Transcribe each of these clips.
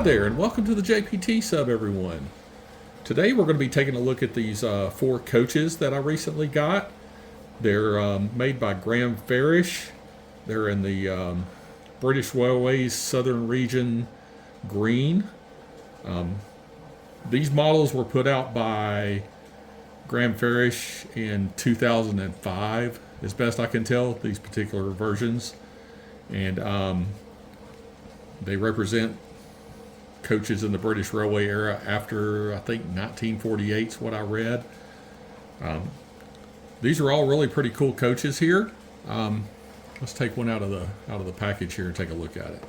there, and welcome to the JPT Sub, everyone. Today we're going to be taking a look at these 4 coaches that I recently got. They're made by Graham Farish. They're in the British Railways Southern Region green. These models were put out by Graham Farish in 2005, as best I can tell, these particular versions. And they represent coaches in the British Railway era after, I think, 1948 is what I read. These are all really pretty cool coaches here. Let's take one out of the package here and take a look at it.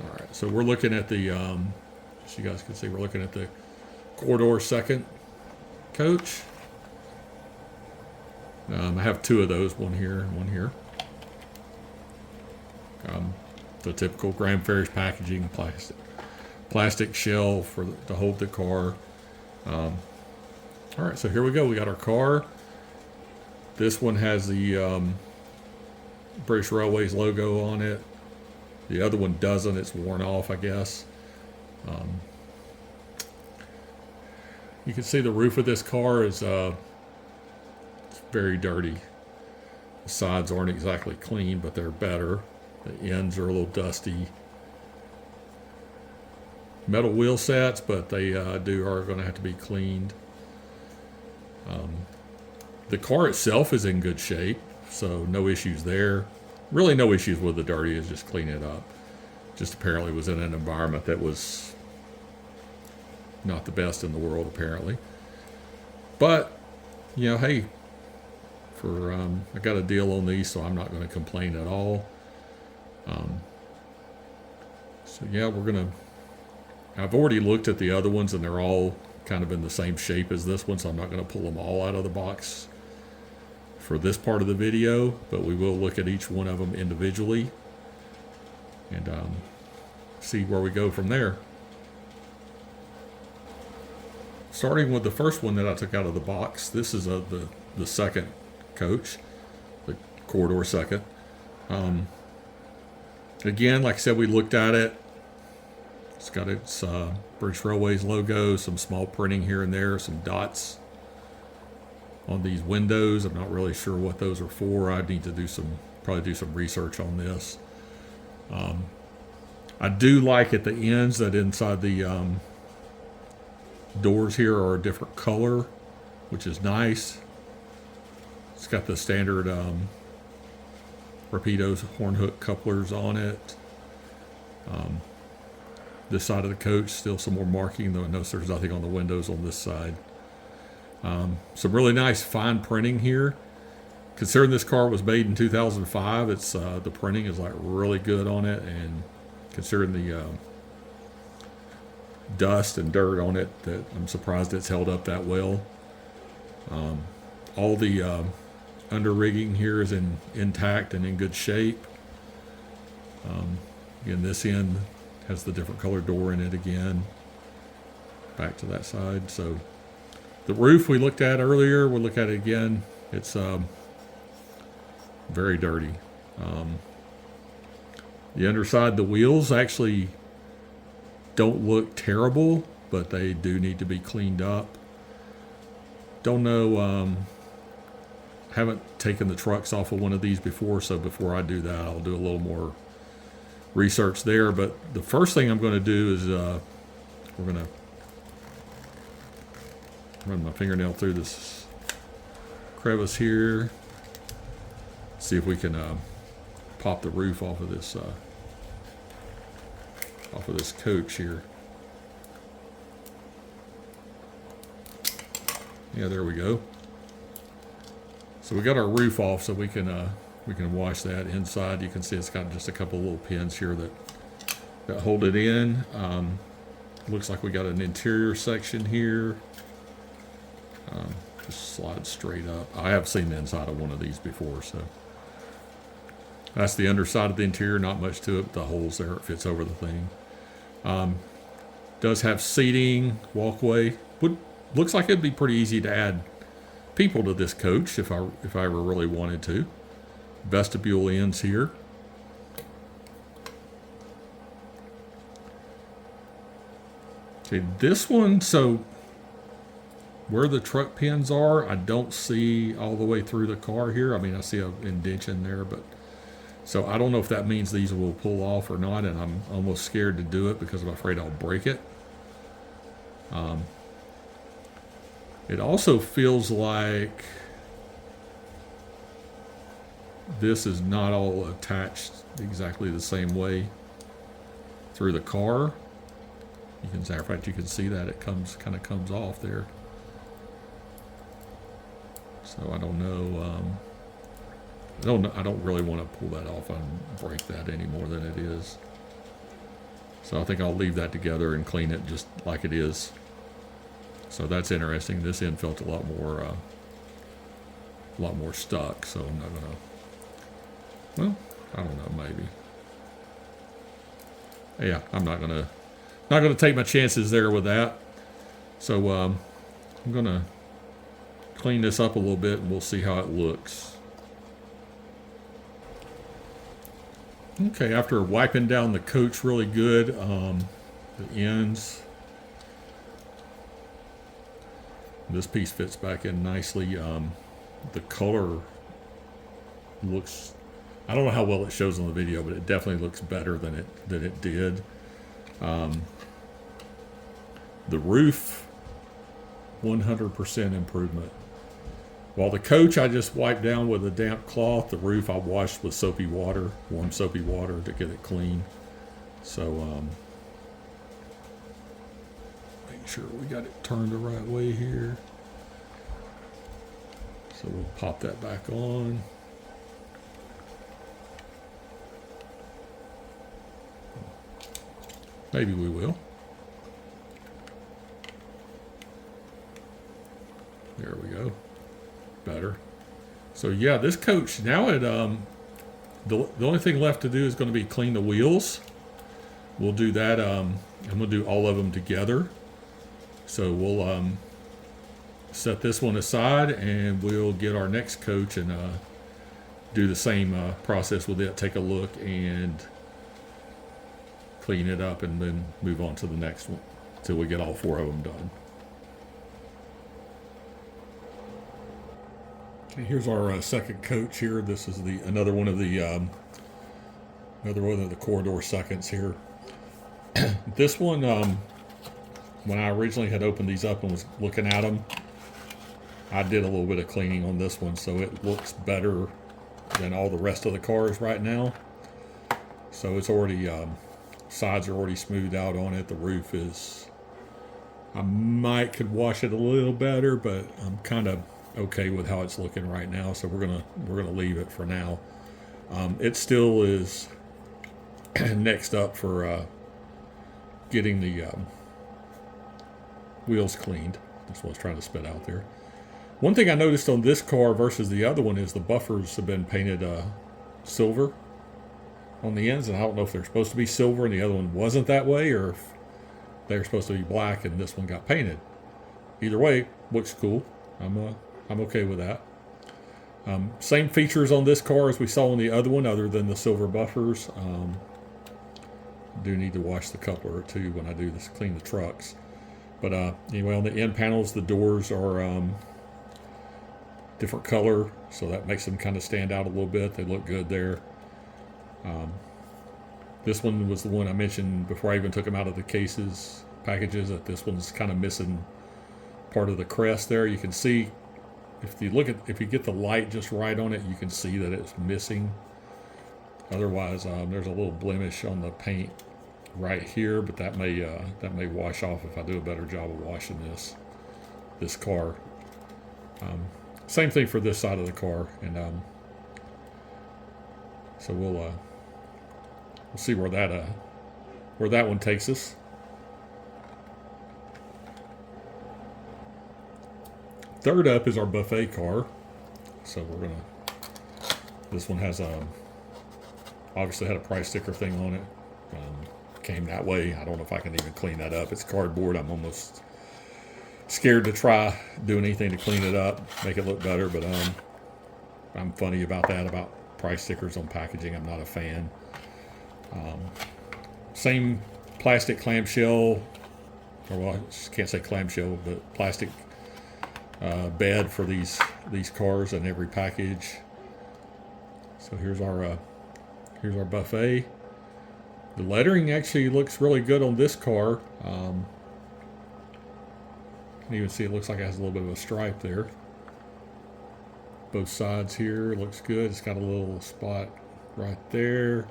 All right, so we're looking at the, as you guys can see, we're looking at the corridor second coach. I have 2 of those, one here and one here. The typical Graham Farish packaging, plastic shell to hold the car. All right, so here we go. We got our car. This one has the British Railways logo on it. The other one doesn't. It's worn off, I guess. You can see the roof of this car is it's very dirty. The sides aren't exactly clean, but they're better. The ends are a little dusty. Metal wheel sets, but they are going to have to be cleaned. The car itself is in good shape, so no issues there. Really no issues with the dirty, is just clean it up. Just apparently was in an environment that was not the best in the world, apparently. But, you know, hey, I got a deal on these, so I'm not going to complain at all. So yeah, I've already looked at the other ones and they're all kind of in the same shape as this one, so I'm not going to pull them all out of the box for this part of the video, but we will look at each one of them individually and see where we go from there. Starting with the first one that I took out of the box, this is the second coach, the corridor second. Again, like I said, we looked at it. It's got its British Railways logo, some small printing here and there, some dots on these windows. I'm not really sure what those are for. I need to probably do some research on this. I do like at the ends that inside the doors here are a different color, which is nice. It's got the standard Rapido's horn hook couplers on it. This side of the coach, still some more marking, though I notice there's nothing on the windows on this side. Some really nice fine printing here. Considering this car was made in 2005, it's the printing is like really good on it, and considering the dust and dirt on it, that I'm surprised it's held up that well. All the under rigging here is intact and in good shape. Again, this end has the different color door in it again. Back to that side. So the roof we looked at earlier, we'll look at it again. It's very dirty. The underside, the wheels actually don't look terrible, but they do need to be cleaned up. Don't know, haven't taken the trucks off of one of these before, so before I do that, I'll do a little more research there. But the first thing I'm going to do is we're going to run my fingernail through this crevice here, see if we can pop the roof off of this coach here. Yeah, there we go. So we got our roof off, so we can wash that inside. You can see it's got just a couple little pins here that hold it in. Looks like we got an interior section here. Just slide straight up. I have seen the inside of one of these before, so that's the underside of the interior. Not much to it. The holes there, it fits over the thing. Does have seating, walkway. Looks like it'd be pretty easy to add people to this coach if I ever really wanted to. Vestibule ends here. See this one, so where the truck pins are, I don't see all the way through the car here. I mean, I see an indentation there, but so I don't know if that means these will pull off or not, and I'm almost scared to do it because I'm afraid I'll break it. It also feels like this is not all attached exactly the same way through the car. You can, in fact, you can see that it kind of comes off there. So I don't know. I don't really want to pull that off and break that any more than it is. So I think I'll leave that together and clean it just like it is. So that's interesting. This end felt a lot more stuck. So I'm not gonna. Well, I don't know. Maybe. Yeah, I'm not gonna take my chances there with that. So I'm gonna clean this up a little bit and we'll see how it looks. Okay, after wiping down the coach really good, the ends, this piece fits back in nicely. The color looks, I don't know how well it shows on the video, but it definitely looks better than it did. The roof, 100% improvement. While the coach I just wiped down with a damp cloth, the roof I washed with soapy water, warm soapy water to get it clean. So make sure we got it turned the right way here. So we'll pop that back on. Maybe we will. There we go. Better. So yeah, this coach now the only thing left to do is going to be clean the wheels. We'll do that. I'm going to do all of them together. So we'll set this one aside and we'll get our next coach and do the same process with it. Take a look and clean it up and then move on to the next one until we get all 4 of them done. Okay, here's our second coach here. This is another one of the corridor seconds here. This one, when I originally had opened these up and was looking at them, I did a little bit of cleaning on this one, so it looks better than all the rest of the cars right now. So it's already, sides are already smoothed out on it. The roof is, I could wash it a little better, but I'm kind of okay with how it's looking right now, so we're gonna leave it for now. It still is next up for getting the wheels cleaned. That's what I was trying to spit out there. One thing I noticed on this car versus the other one is the buffers have been painted silver on the ends, and I don't know if they're supposed to be silver and the other one wasn't that way, or if they're supposed to be black and this one got painted. Either way, looks cool. I'm okay with that. Same features on this car as we saw on the other one, other than the silver buffers. Do need to wash the coupler or two when I do this, clean the trucks. But anyway, on the end panels, the doors are different color, so that makes them kind of stand out a little bit. They look good there. This one was the one I mentioned before I even took them out of the packages, that this one's kind of missing part of the crest there. You can see, if you get the light just right on it, you can see that it's missing. Otherwise, there's a little blemish on the paint right here, but that may wash off if I do a better job of washing this car. Same thing for this side of the car, and so we'll see where that one takes us. Third up is our buffet car. So this one has obviously had a price sticker thing on it. Came that way. I don't know if I can even clean that up. It's cardboard. I'm almost scared to try doing anything to clean it up, make it look better, but I'm funny about that, about price stickers on packaging. I'm not a fan. Same plastic clamshell or well, I can't say clamshell, but plastic bed for these cars in every package. So here's our buffet. The lettering actually looks really good on this car. You can even see it looks like it has a little bit of a stripe there. Both sides here looks good. It's got a little spot right there.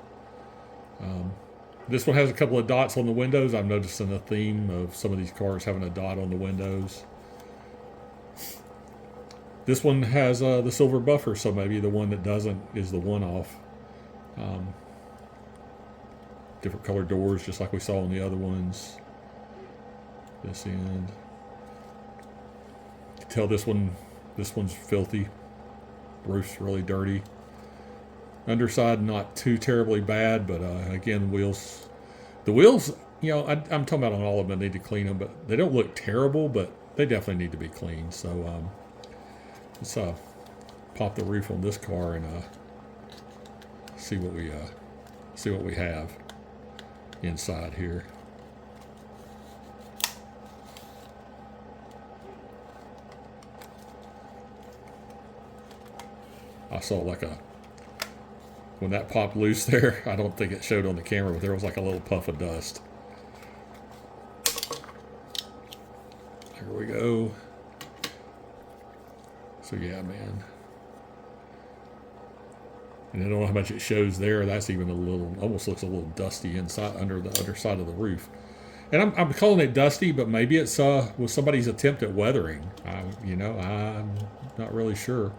This one has a couple of dots on the windows. I'm noticing a theme of some of these cars having a dot on the windows. This one has the silver buffer, so maybe the one that doesn't is the one-off. Different colored doors, just like we saw on the other ones. This end. You can tell this one's filthy. Roof's really dirty. Underside not too terribly bad, but again, the wheels, you know, I'm talking about on all of them. I need to clean them, but they don't look terrible, but they definitely need to be cleaned. So let's pop the roof on this car and see what we have inside here. I saw like when that popped loose there, I don't think it showed on the camera, but there was like a little puff of dust. There we go. So yeah, man. And I don't know how much it shows there. That's even almost looks a little dusty inside, under the underside of the roof. And I'm calling it dusty, but maybe it's was somebody's attempt at weathering. I'm not really sure.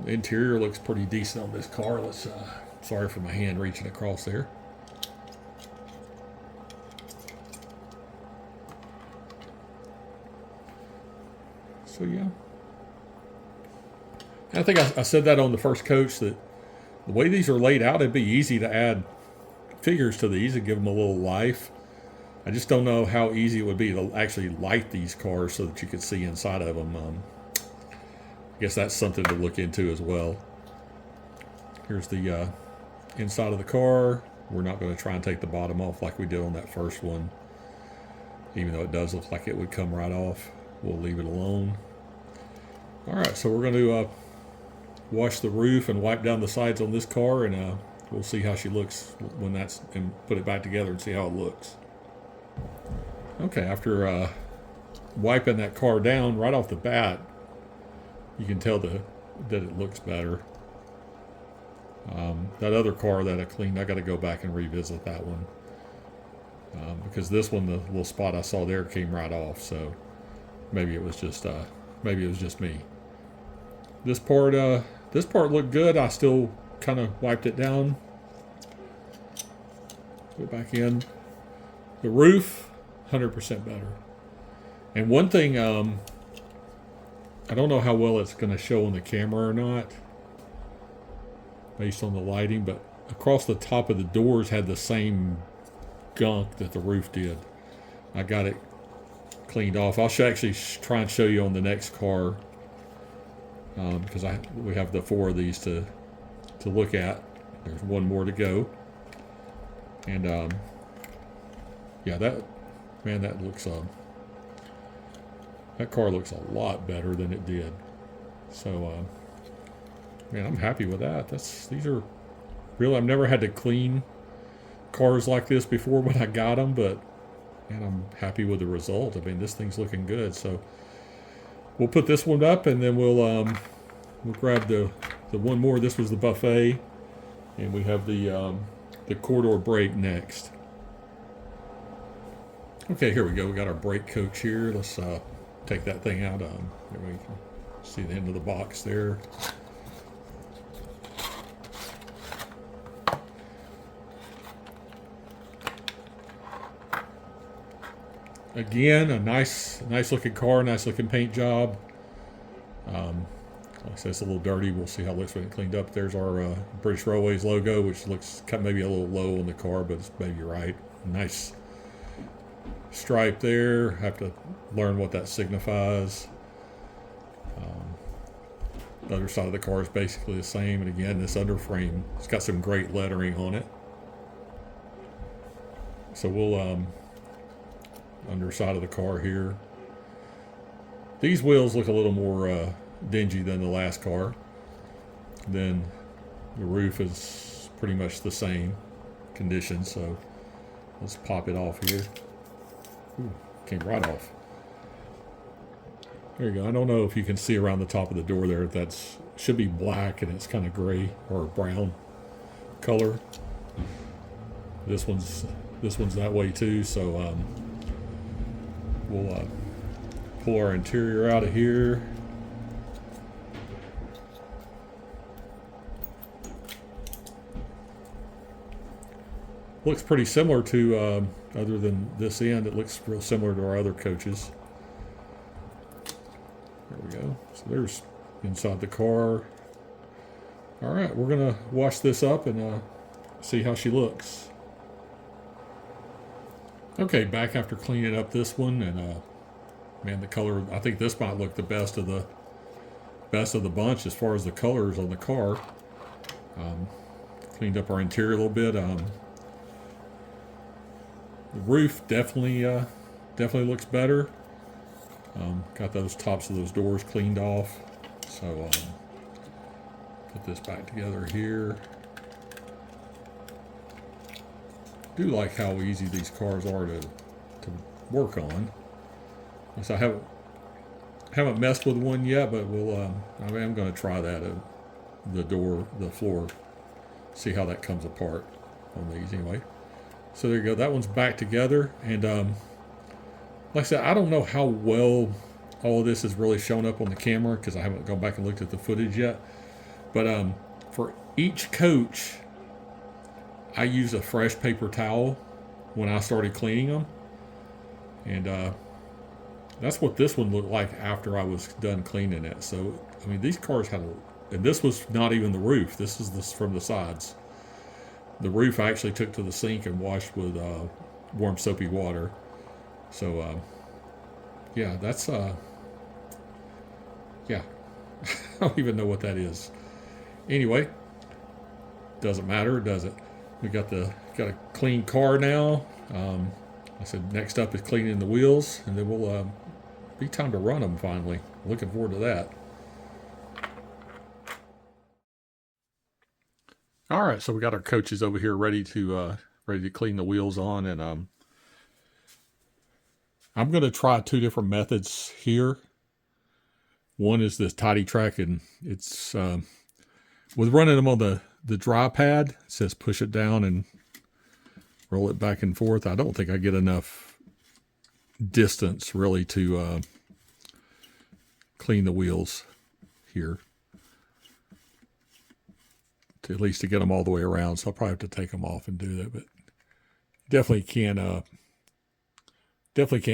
Interior looks pretty decent on this car. Sorry for my hand reaching across there. So yeah. And I think I said that on the first coach, that the way these are laid out, it'd be easy to add figures to these and give them a little life. I just don't know how easy it would be to actually light these cars so that you could see inside of them. I guess that's something to look into as well. Here's the inside of the car. We're not going to try and take the bottom off like we did on that first one, even though it does look like it would come right off. We'll leave it alone. All right, so we're going to wash the roof and wipe down the sides on this car, and we'll see how she looks when and put it back together and see how it looks. Okay, after wiping that car down right off the bat, you can tell that it looks better. That other car that I cleaned, I got to go back and revisit that one, because this one, the little spot I saw there, came right off. So maybe it was just me. This part looked good. I still kind of wiped it down. Put it back in. The roof, 100% better. And one thing, I don't know how well it's going to show on the camera or not, based on the lighting, but across the top of the doors had the same gunk that the roof did. I got it cleaned off. I'll actually try and show you on the next car, because we have the 4 of these to look at. There's one more to go, and yeah, that looks that car looks a lot better than it did. So man, I'm happy with that. These are really, I've never had to clean cars like this before when I got them, but man, I'm happy with the result. I mean, this thing's looking good. So we'll put this one up, and then we'll grab the one more. This was the buffet, and we have the corridor brake next. Okay, here we go. We got our brake coach here. Let's take that thing out. There we can see the end of the box there. Again, a nice looking car, nice looking paint job. Like I said, it's a little dirty. We'll see how it looks when it's cleaned up. There's our British Railways logo, which looks maybe a little low on the car, but it's maybe right. Nice stripe there. Have to learn what that signifies. The other side of the car is basically the same, and again, this underframe, it's got some great lettering on it. So we'll underside of the car here. These wheels look a little more dingy than the last car. Then the roof is pretty much the same condition, so let's pop it off here. Ooh, came right off. There you go. I don't know if you can see around the top of the door there. That's should be black and it's kind of gray or brown color. This one's that way too. So we'll pull our interior out of here. Looks pretty similar to, other than this end, it looks real similar to our other coaches. There we go. So there's inside the car. All right, we're gonna wash this up and see how she looks. Okay, back after cleaning up this one, and man, the color. I think this might look the best of the bunch as far as the colors on the car. Cleaned up our interior a little bit. The roof definitely looks better. Got those tops of those doors cleaned off. So put this back together here. Do like how easy these cars are to work on. So I haven't messed with one yet, but I'm going to try that. The floor, see how that comes apart on these anyway. So there you go. That one's back together. And like I said, I don't know how well all of this is really shown up on the camera because I haven't gone back and looked at the footage yet. But for each coach, I use a fresh paper towel when I started cleaning them. And that's what this one looked like after I was done cleaning it. So, I mean, these cars had and this was not even the roof. This is from the sides. The roof I actually took to the sink and washed with warm soapy water. So, yeah, that's, yeah, I don't even know what that is. Anyway, doesn't matter, does it? We got a clean car now. I said next up is cleaning the wheels, and then we'll be time to run them finally. Looking forward to that. All right, so we got our coaches over here ready to clean the wheels on, and I'm going to try two different methods here. One is this tidy track, and it's with running them on the dry pad. It says push it down and roll it back and forth. I don't think I get enough distance really to clean the wheels here, at least to get them all the way around. So I'll probably have to take them off and do that, but definitely can't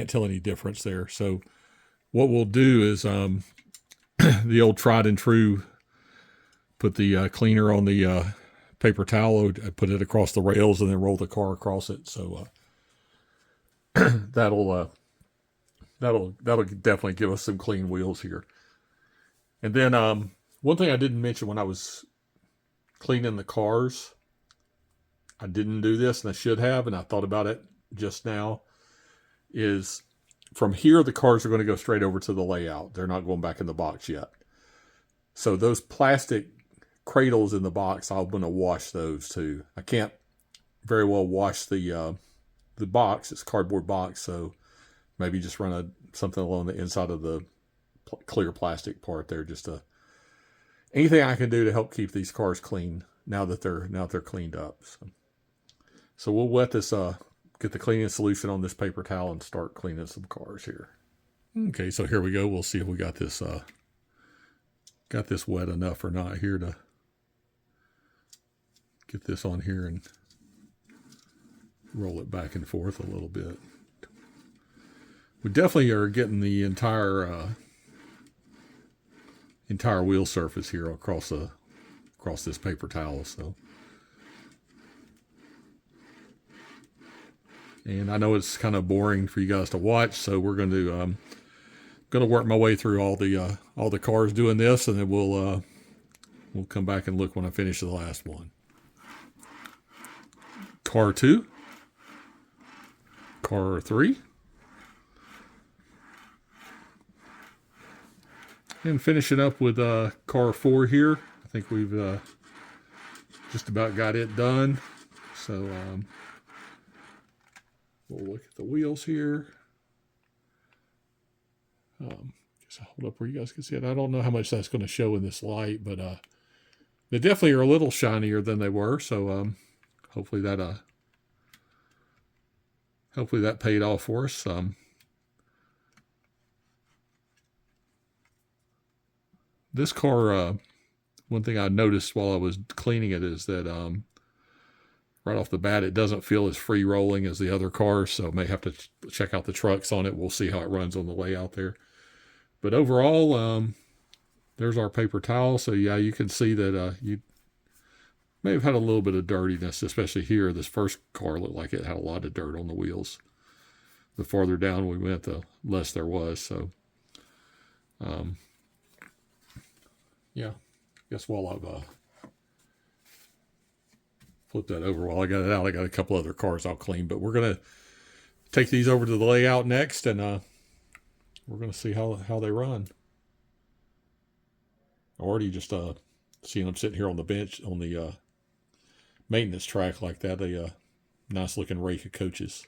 tell any difference there. So what we'll do is the old tried and true, put the cleaner on the paper towel, put it across the rails, and then roll the car across it. So that'll definitely give us some clean wheels here. And then one thing I didn't mention when I was cleaning the cars, I didn't do this, and I should have, and I thought about it just now, is from here the cars are going to go straight over to the layout. They're not going back in the box yet. So those plastic cradles in the box, I'm going to wash those too. I can't very well wash the box. It's a cardboard box, so maybe just run something along the inside of the clear plastic part there. Just anything I can do to help keep these cars clean now that they're cleaned up. So we'll wet this, get the cleaning solution on this paper towel and start cleaning some cars here. Okay, so here we go. We'll see if we got this wet enough or not here to get this on here and roll it back and forth a little bit. We definitely are getting the entire wheel surface here across this paper towel. So, and I know it's kind of boring for you guys to watch, so we're going to work my way through all the cars doing this, and then we'll come back and look when I finish the last one. Car 2, car 3, And finishing up with car 4 here. I think we've just about got it done. So we'll look at the wheels here. Just hold up where you guys can see it. I don't know how much that's going to show in this light, but they definitely are a little shinier than they were. So hopefully that paid off for us. This car, one thing I noticed while I was cleaning it is that right off the bat, it doesn't feel as free rolling as the other cars. So may have to check out the trucks on it. We'll see how it runs on the layout there. But overall, there's our paper towel. So yeah, you can see that you may have had a little bit of dirtiness, especially here. This first car looked like it had a lot of dirt on the wheels. The farther down we went, the less there was. So yeah, guess while I've flipped that over while I got it out, I got a couple other cars I'll clean. But we're going to take these over to the layout next, and we're going to see how they run. Already just seeing them sitting here on the bench on the maintenance track like that. A nice looking Rake of Coaches.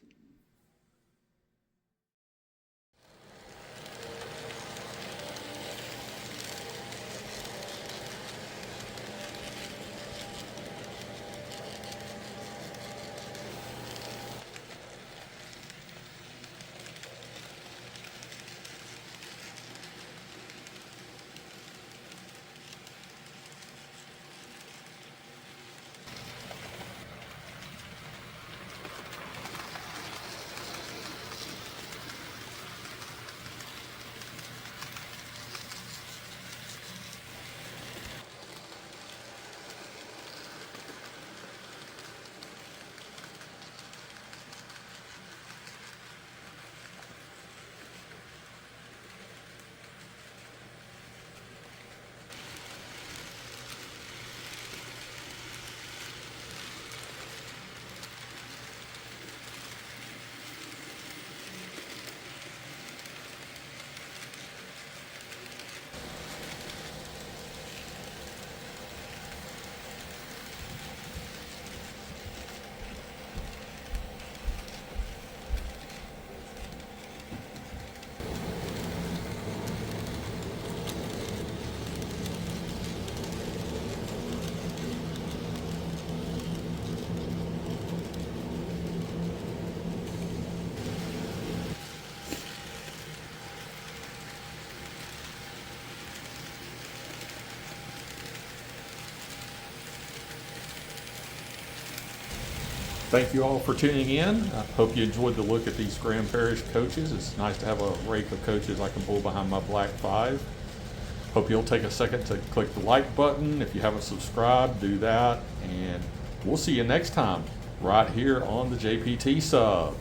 Thank you all for tuning in. I hope you enjoyed the look at these Graham Farish coaches. It's nice to have a Rake of Coaches I can pull behind my Black 5. Hope you'll take a second to click the like button. If you haven't subscribed, do that. And we'll see you next time right here on the JPT Sub.